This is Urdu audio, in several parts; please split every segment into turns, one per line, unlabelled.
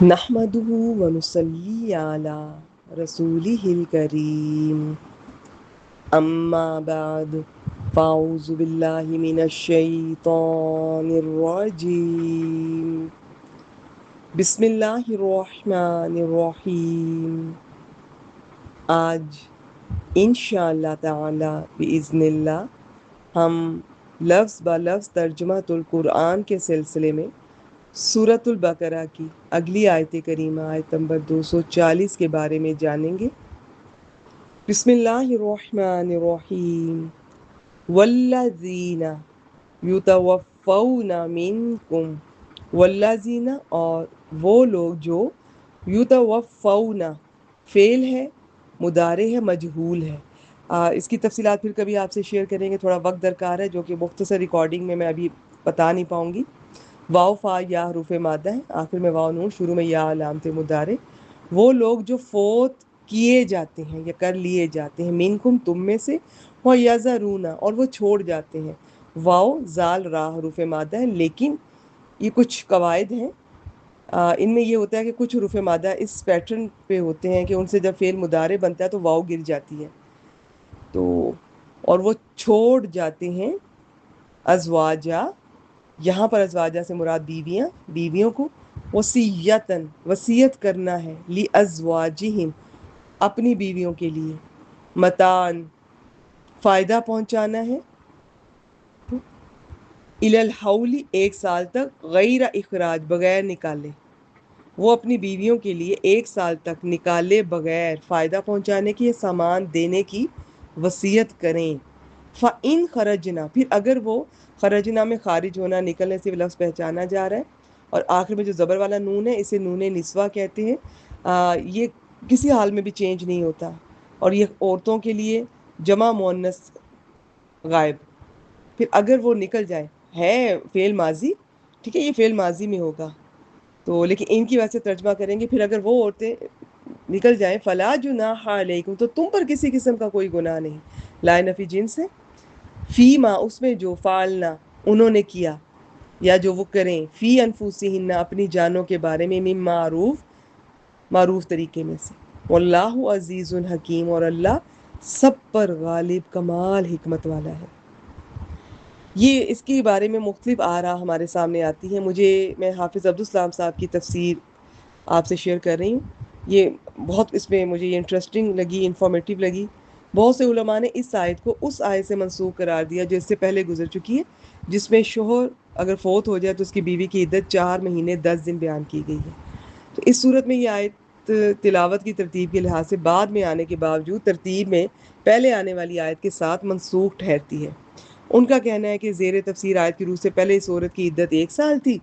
نحمده ونصلي على رسوله الكريم أما بعد فأعوذ بالله من الشيطان الرجيم بسم الله الرحمن الرحيم آج انشاءاللہ تعالی بإذن اللہ ہم لفظ با لفظ ترجمہ القرآن کے سلسلے میں سورۃ البقرہ کی اگلی آیت کریمہ آیت نمبر 240 کے بارے میں جانیں گے۔ بسم اللہ الرحمن الرحیم والذین یتوفون منکم، والذین اور وہ لوگ جو یتوفون فعل ہے، مضارع ہے، مجہول ہے۔ اس کی تفصیلات پھر کبھی آپ سے شیئر کریں گے، تھوڑا وقت درکار ہے جو کہ مختصر ریکارڈنگ میں ابھی بتا نہیں پاؤں گی۔ واو فا یا حروف مادہ ہے، آخر میں واو نون، شروع میں یا علامت مضارع۔ وہ لوگ جو فوت کیے جاتے ہیں یا کر لیے جاتے ہیں، منکم تم میں سے، و یذرون اور وہ چھوڑ جاتے ہیں۔ واو زال را حروف مادہ ہے، لیکن یہ کچھ قواعد ہیں، ان میں یہ ہوتا ہے کہ کچھ حروف مادہ اس پیٹرن پہ ہوتے ہیں کہ ان سے جب فعل مضارع بنتا ہے تو واو گر جاتی ہے، تو اور وہ چھوڑ جاتے ہیں ازواجا، یہاں پر ازواجہ سے مراد بیویاں، بیویوں کو، وصیتاً وصیت کرنا ہے، لی ازواجہم اپنی بیویوں کے لیے، متان فائدہ پہنچانا ہے، الی الحول ایک سال تک، غیر اخراج بغیر نکالے، وہ اپنی بیویوں کے لیے ایک سال تک نکالے بغیر فائدہ پہنچانے کی، سامان دینے کی وصیت کریں۔ فَإِن خرجنا پھر اگر وہ، خرجنا میں خارج ہونا، نکلنے سے لفظ پہچانا جا رہا ہے، اور آخر میں جو زبر والا نون ہے اسے نون نسوہ کہتے ہیں۔ یہ کسی حال میں بھی چینج نہیں ہوتا، اور یہ عورتوں کے لیے جمع مؤنث غائب۔ پھر اگر وہ نکل جائے، ہے فعل ماضی، ٹھیک ہے، یہ فعل ماضی میں ہوگا تو، لیکن ان کی وجہ سے ترجمہ کریں گے، پھر اگر وہ عورتیں نکل جائیں، فلا جناح علیکم تو تم پر کسی قسم کا کوئی گناہ نہیں، لا نفی جنس ہے، فی ما اس میں جو، فعلنا انہوں نے کیا یا جو وہ کریں، فی انفسہن اپنی جانوں کے بارے میں، من معروف معروف طریقے میں سے، واللہ عزیز حکیم اور اللہ سب پر غالب کمال حکمت والا ہے۔ یہ اس کے بارے میں مختلف آراء ہمارے سامنے آتی ہیں، میں حافظ عبدالسلام صاحب کی تفسیر آپ سے شیئر کر رہی ہوں، یہ بہت اس میں مجھے یہ انٹرسٹنگ لگی، انفارمیٹیو لگی۔ بہت سے علماء نے اس آیت کو اس آیت سے منسوخ قرار دیا جو اس سے پہلے گزر چکی ہے، جس میں شوہر اگر فوت ہو جائے تو اس کی بیوی کی عدت 4 مہینے 10 دن بیان کی گئی ہے۔ تو اس صورت میں یہ آیت تلاوت کی ترتیب کے لحاظ سے بعد میں آنے کے باوجود ترتیب میں پہلے آنے والی آیت کے ساتھ منسوخ ٹھہرتی ہے۔ ان کا کہنا ہے کہ زیر تفسیر آیت کی روح سے پہلے اس عورت کی عدت 1 سال تھی،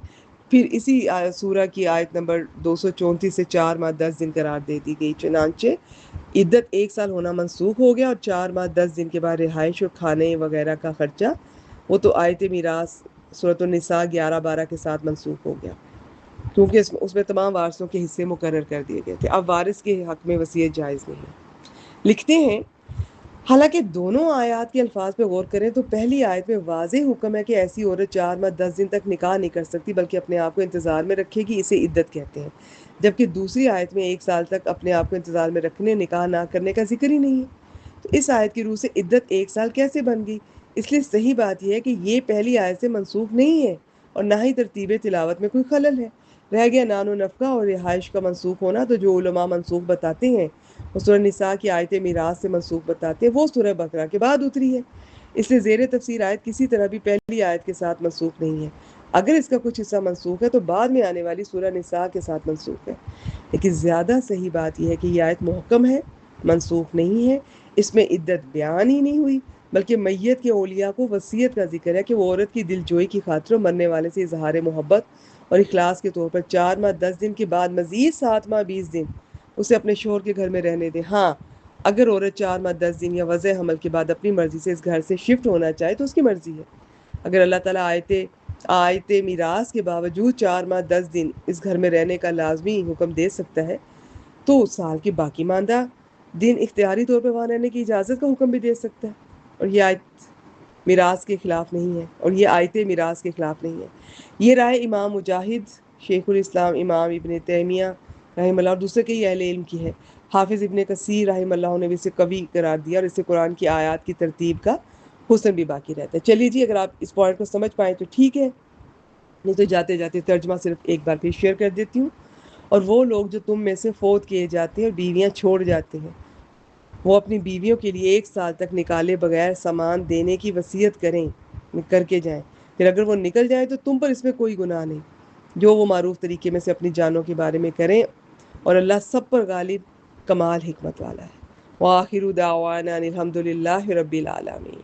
پھر اسی سورہ کی آیت نمبر 234 سے 4 ماہ 10 دن قرار دے دی گئی، چنانچہ عدت 1 سال ہونا منسوخ ہو گیا، اور 4 ماہ 10 دن کے بعد رہائش اور کھانے وغیرہ کا خرچہ وہ تو آیت میراث سورۃ النساء 11-12 کے ساتھ منسوخ ہو گیا، کیونکہ اس میں تمام وارثوں کے حصے مقرر کر دیے گئے تھے، اب وارث کے حق میں وصیت جائز نہیں ہے۔ لکھتے ہیں حالانکہ دونوں آیات کے الفاظ پہ غور کریں تو پہلی آیت میں واضح حکم ہے کہ ایسی عورت 4 ماہ 10 دن تک نکاح نہیں کر سکتی، بلکہ اپنے آپ کو انتظار میں رکھے گی، اسے عدت کہتے ہیں، جبکہ دوسری آیت میں 1 سال تک اپنے آپ کو انتظار میں رکھنے، نکاح نہ کرنے کا ذکر ہی نہیں ہے۔ تو اس آیت کی روح سے عدت 1 سال کیسے بن گئی؟ اس لیے صحیح بات یہ ہے کہ یہ پہلی آیت سے منسوخ نہیں ہے، اور نہ ہی ترتیب تلاوت میں کوئی خلل ہے۔ رہ گیا نان و نفقہ اور رہائش کا منسوخ ہونا، تو جو علماء منسوخ بتاتے ہیں وہ سورہ نساء کی آیت میراث سے منسوخ بتاتے ہیں، وہ سورہ بقرہ کے بعد اتری ہے، اس لیے زیر تفسیر آیت کسی طرح بھی پہلی آیت کے ساتھ منسوخ نہیں ہے۔ اگر اس کا کچھ حصہ منسوخ ہے تو بعد میں آنے والی سورہ نساء کے ساتھ منسوخ ہے، لیکن زیادہ صحیح بات یہ ہے کہ یہ آیت محکم ہے، منسوخ نہیں ہے، اس میں عدت بیان ہی نہیں ہوئی، بلکہ میت کے اولیاء کو وصیت کا ذکر ہے کہ وہ عورت کی دل جوئی کی خاطر مرنے والے سے اظہار محبت اور اخلاص کے طور پر 4 ماہ 10 دن کے بعد مزید 7 ماہ 20 دن اسے اپنے شوہر کے گھر میں رہنے دیں۔ ہاں، اگر عورت 4 ماہ 10 دن یا وضع حمل کے بعد اپنی مرضی سے اس گھر سے شفٹ ہونا چاہے تو اس کی مرضی ہے۔ اگر اللہ تعالیٰ آیت میراث کے باوجود 4 ماہ 10 دن اس گھر میں رہنے کا لازمی حکم دے سکتا ہے تو سال کے باقی ماندہ دن اختیاری طور پر وہاں رہنے کی اجازت کا حکم بھی دے سکتا ہے، اور یہ آیت میراث کے خلاف نہیں ہے، اور یہ آیت میراث کے خلاف نہیں ہے۔ یہ رائے امام مجاہد شیخ الاسلام امام ابن تیمیہ رحمہ اللہ اور دوسرے کئی اہل علم کی ہے. حافظ ابن کثیر رحمہ اللہ نے بھی اسے قوی قرار دیا اور اسے قرآن کی آیات کی ترتیب کا حسن بھی باقی رہتا ہے. چلیے جی، اگر آپ اس پوائنٹ کو سمجھ پائیں تو ٹھیک ہے، نہیں تو جاتے جاتے ترجمہ صرف ایک بار پھر شیئر کر دیتی ہوں. اور وہ لوگ جو تم میں سے فوت کیے جاتے ہیں اور بیویاں چھوڑ جاتے ہیں، وہ اپنی بیویوں کے لیے 1 سال تک نکالے بغیر سامان دینے کی وصیت کر کے جائیں. پھر اگر وہ نکل جائیں تو تم پر اس میں کوئی گناہ نہیں، جو وہ معروف طریقے میں سے اپنی جانوں کے بارے میں کریں، اور اللہ سب پر غالب کمال حکمت والا ہے. وآخر دعوانا الحمد للہ رب العالمین.